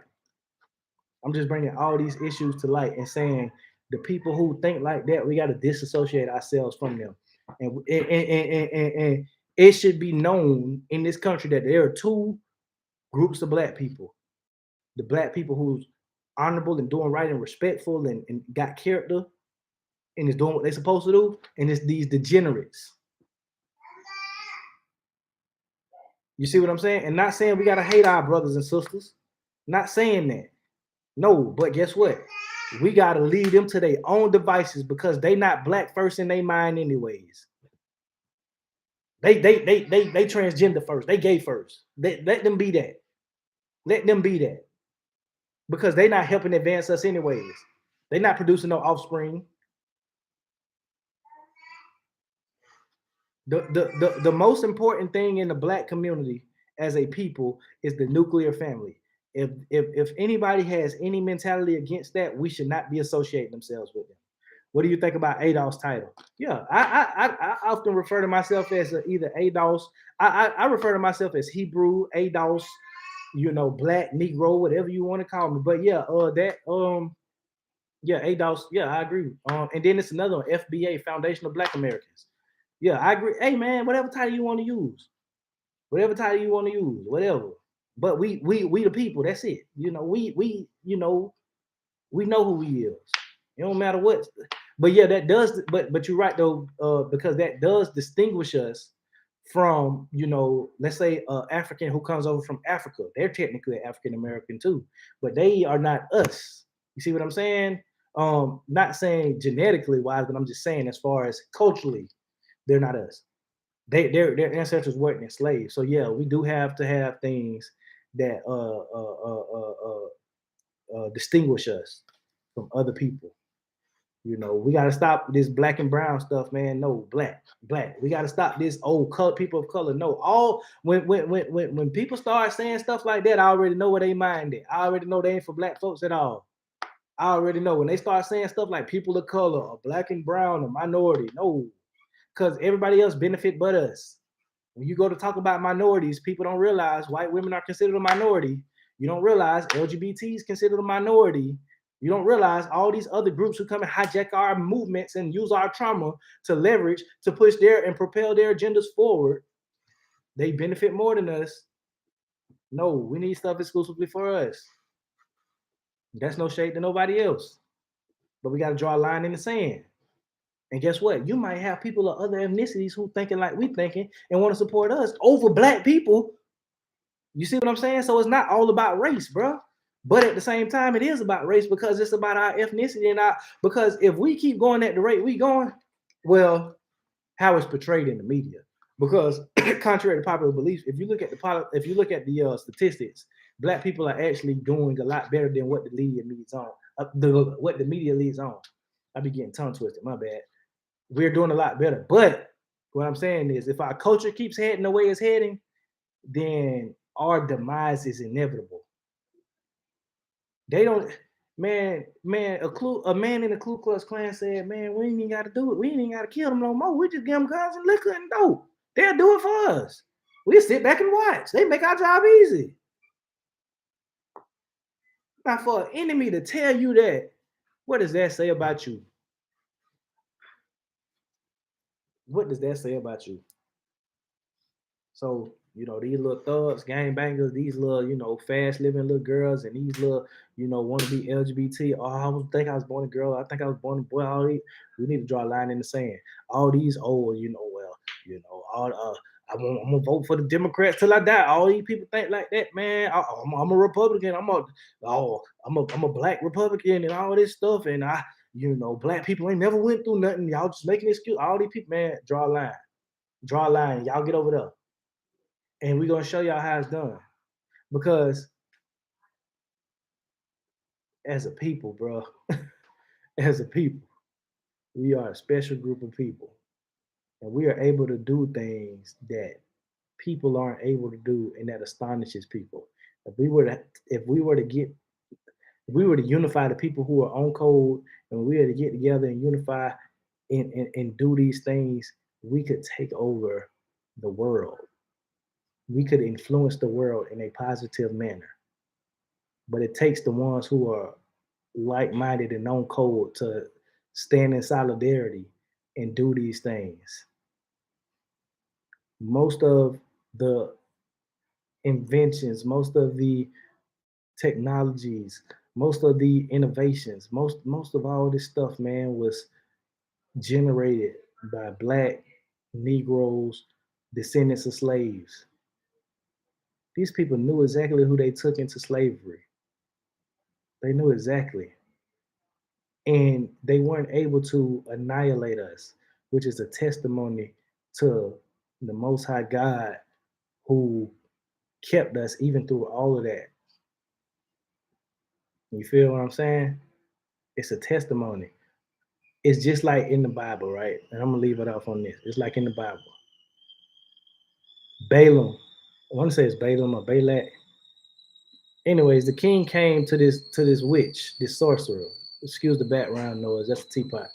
And saying the people who think like that, we got to disassociate ourselves from them. And it should be known in this country that there are two groups of black people. The black people who's honorable and doing right and respectful and got character and is doing what they're supposed to do. And it's these degenerates. You see what I'm saying? And not saying we got to hate our brothers and sisters. Not saying that. No, but guess what? We got to lead them to their own devices because they not black first in their mind anyways. They transgender first. They gay first. Let them be that. Let them be that. Because they not helping advance us anyways. They not producing no offspring. The most important thing in the black community as a people is the nuclear family. If anybody has any mentality against that, we should not be associating themselves with them. What do you think about Adolf's title? Yeah, I often refer to myself as either Adolf. I refer to myself as Hebrew, Adolf, Black, Negro, whatever you want to call me. But yeah, yeah, Adolf. Yeah, I agree. And then it's another one, FBA, Foundation of Black Americans. Yeah, I agree. Hey man, whatever title you want to use, whatever. But we the people. That's it. We know who he is. It don't matter what. But yeah, that does. But you're right though, because that does distinguish us from let's say African who comes over from Africa. They're technically African American too, but they are not us. You see what I'm saying? Not saying genetically wise, but I'm just saying as far as culturally, they're not us. Their ancestors weren't enslaved. So yeah, we do have to have things that distinguish us from other people. We got to stop this black and brown stuff, man. No, black, black. We got to stop this old people of color. No, all when people start saying stuff like that, I already know where they mind it. I already know they ain't for black folks at all. I already know when they start saying stuff like people of color or black and brown or minority. No, because everybody else benefit but us. When you go to talk about minorities, people don't realize white women are considered a minority. You don't realize LGBT is considered a minority. You don't realize all these other groups who come and hijack our movements and use our trauma to leverage, to push their and propel their agendas forward. They benefit more than us. No, we need stuff exclusively for us. That's no shade to nobody else. But we got to draw a line in the sand. And guess what? You might have people of other ethnicities who thinking like we thinking and want to support us over black people. You see what I'm saying? So it's not all about race, bro. But at the same time, it is about race because it's about our ethnicity and because if we keep going at the rate we going, well, how it's portrayed in the media. Because contrary to popular beliefs, if you look at the statistics, black people are actually doing a lot better than what the media leads on. What the media leads on. I be getting tongue twisted. My bad. We're doing a lot better. But what I'm saying is, if our culture keeps heading the way it's heading, then our demise is inevitable. They don't, man, a man in the Ku Klux Klan said, man, we ain't even got to do it. We ain't even got to kill them no more. We just give them guns and liquor and dope. They'll do it for us. We sit back and watch. They make our job easy. Now, for an enemy to tell you that, what does that say about you? What does that say about you? So, these little thugs, gangbangers, these little, fast living little girls, and these little, want to be LGBT. Oh, I think I was born a girl. I think I was born a boy. All these, we need to draw a line in the sand. All these old, all I'm gonna vote for the Democrats till I die. All these people think like that, man. I'm a Republican. I'm a black Republican and all this stuff. And black people ain't never went through nothing. Y'all just making excuse. All these people, man, draw a line. Draw a line. Y'all get over there. And we're gonna show y'all how it's done. Because as a people, bro, as a people, we are a special group of people. And we are able to do things that people aren't able to do, and that astonishes people. If we were to unify the people who are on code, and we were to get together and unify and do these things, we could take over the world. We could influence the world in a positive manner. But it takes the ones who are like-minded and on code to stand in solidarity and do these things. Most of the inventions, most of the technologies, most of the innovations, most of all this stuff, man, was generated by black Negroes, descendants of slaves. These people knew exactly who they took into slavery. They knew exactly. And they weren't able to annihilate us, which is a testimony to the Most High God who kept us even through all of that. You feel what I'm saying? It's a testimony. It's just like in the Bible, right? And I'm gonna leave it off on this. It's like in the Bible. Balaam want to say it's Balaam or Balak. Anyways, the king came to this witch, this sorcerer. Excuse the background noise. That's a teapot.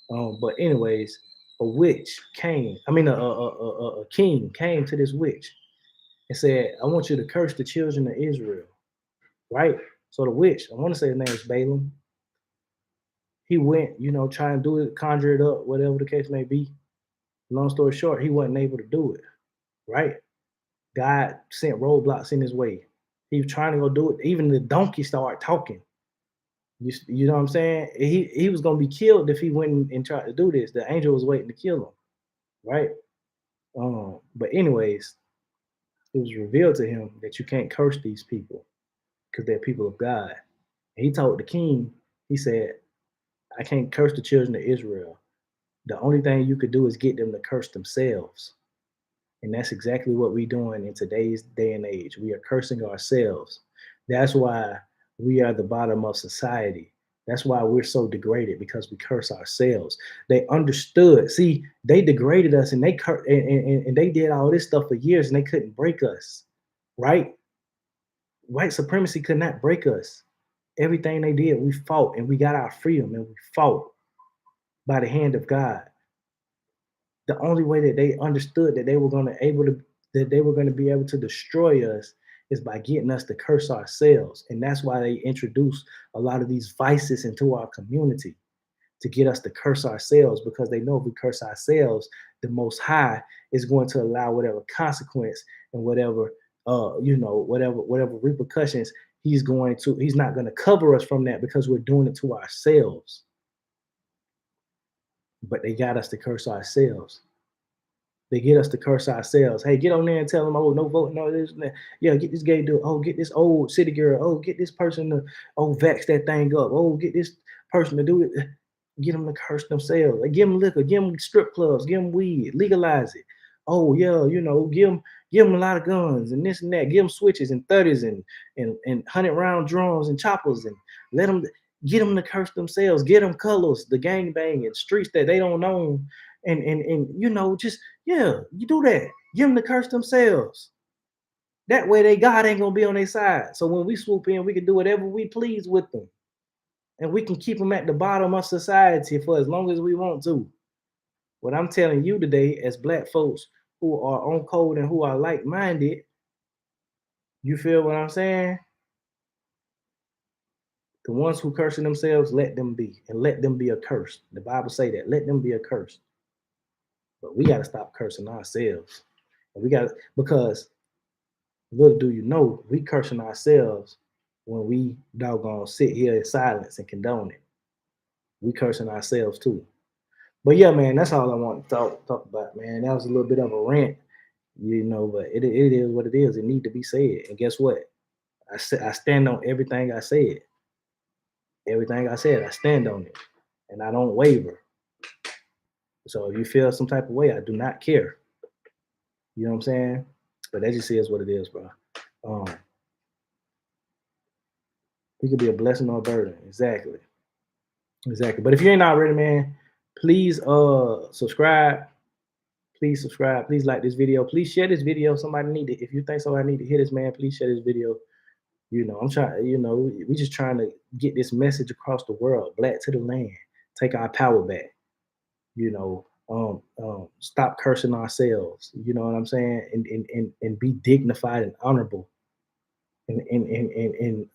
But anyways, a witch came. I mean, a king came to this witch and said, "I want you to curse the children of Israel." Right. So the witch, I want to say his name is Balaam. He went, trying to do it, conjure it up, whatever the case may be. Long story short, he wasn't able to do it. Right. God sent roadblocks in his way. He was trying to go do it. Even the donkey started talking. You know what I'm saying? He was gonna be killed if he went and tried to do this. The angel was waiting to kill him, right? But anyways, it was revealed to him that you can't curse these people because they're people of God. And he told the king, he said, I can't curse the children of Israel. The only thing you could do is get them to curse themselves. And that's exactly what we're doing in today's day and age. We are cursing ourselves. That's why we are the bottom of society. That's why we're so degraded, because we curse ourselves. They understood. See, they degraded us and and they did all this stuff for years and they couldn't break us. Right? White supremacy could not break us. Everything they did, we fought and we got our freedom and we fought by the hand of God. The only way that they understood that they were going to be able to destroy us is by getting us to curse ourselves. And that's why they introduced a lot of these vices into our community, to get us to curse ourselves, because they know if we curse ourselves, the Most High is going to allow whatever consequence and whatever whatever repercussions he's not going to cover us from that, because we're doing it to ourselves. But they got us to curse ourselves. They get us to curse ourselves. Hey, get on there and tell them, oh, no vote, no this, and that. Yeah, get this gay dude. Oh, get this old city girl. Oh, get this person to, vex that thing up. Oh, get this person to do it. Get them to curse themselves. Like, give them liquor, give them strip clubs, give them weed, legalize it. Oh, yeah, give them a lot of guns and this and that. Give them switches and 30s and 100-round drums and choppers, and let them get them to curse themselves. Get them colors, the gang banging streets that they don't own, and just yeah, you do that. Give them to curse themselves. That way, they God ain't gonna be on their side. So when we swoop in, we can do whatever we please with them, and we can keep them at the bottom of society for as long as we want to. What I'm telling you today, as Black folks who are on code and who are like-minded, you feel what I'm saying? The ones who cursing themselves, let them be, and let them be accursed. The Bible say that. Let them be accursed. But we got to stop cursing ourselves. And we got to, because little do you know, we cursing ourselves when we doggone sit here in silence and condone it. We cursing ourselves too. But yeah, man, that's all I want to talk about, man. That was a little bit of a rant, but it is what it is. It need to be said. And guess what? I stand on everything I said. Everything I said, I stand on it. And I don't waver. So if you feel some type of way, I do not care. You know what I'm saying? But that just is what it is, bro. He could be a blessing or a burden. Exactly. But if you ain't already, man, please subscribe. Please subscribe. Please like this video. Please share this video. Somebody need to, if you think somebody need to hear this, man, please share this video. I'm trying, we just trying to get this message across the world. Black to the land. Take our power back. Stop cursing ourselves. You know what I'm saying? And be dignified and honorable. And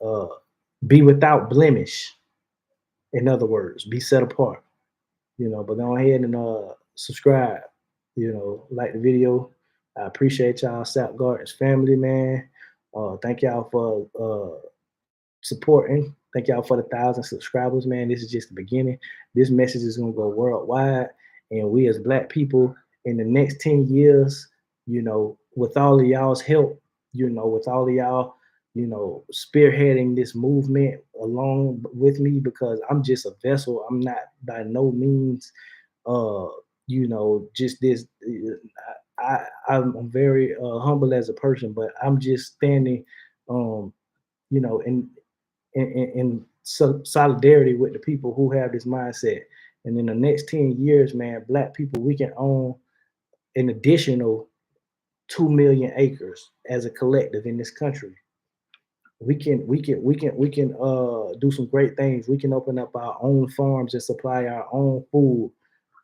be without blemish. In other words, be set apart. But go ahead and subscribe. Like the video. I appreciate y'all, Sap Gardens family, man. Thank y'all for supporting. Thank y'all for the 1,000 subscribers, man. This is just the beginning. This message is gonna go worldwide, and we as Black people in the next 10 years, with all of y'all's help, with all of y'all, spearheading this movement along with me, because I'm just a vessel. I'm not by no means, just this. I'm very humble as a person, but I'm just standing, in solidarity with the people who have this mindset. And in the next 10 years, man, Black people, we can own an additional 2 million acres as a collective in this country. We can do some great things. We can open up our own farms and supply our own food.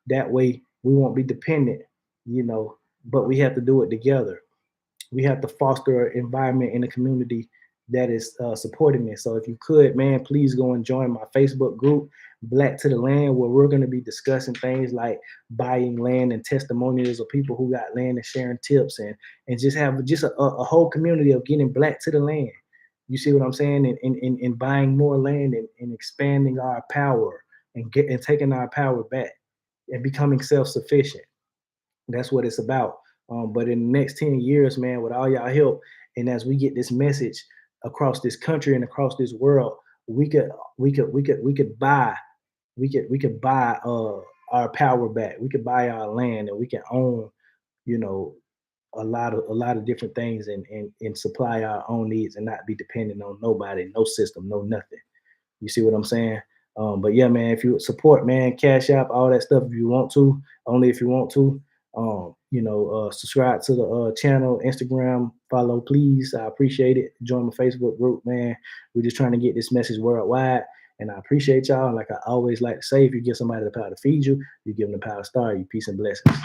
That way we won't be dependent, you know, but we have to do it together. We have to foster an environment in the community that is supporting it. So if you could, man, please go and join my Facebook group, Black to the Land, where we're going to be discussing things like buying land and testimonials of people who got land and sharing tips, and just have just a whole community of getting black to the land. You see what I'm saying? And buying more land, and expanding our power, and taking our power back and becoming self-sufficient. That's what it's about. But in the next 10 years, man, with all y'all help, and as we get this message across this country and across this world, we could buy our power back. We could buy our land, and we can own, you know, a lot of different things, and supply our own needs, and not be dependent on nobody, no system, no nothing. You see what I'm saying? But yeah, man, if you support, man, Cash App, all that stuff, if you want to, only if you want to. Subscribe to the channel, Instagram, follow, please. I appreciate it. Join my Facebook group, man. We're just trying to get this message worldwide. And I appreciate y'all. Like I always like to say, if you give somebody the power to feed you, you give them the power to start you. Peace and blessings.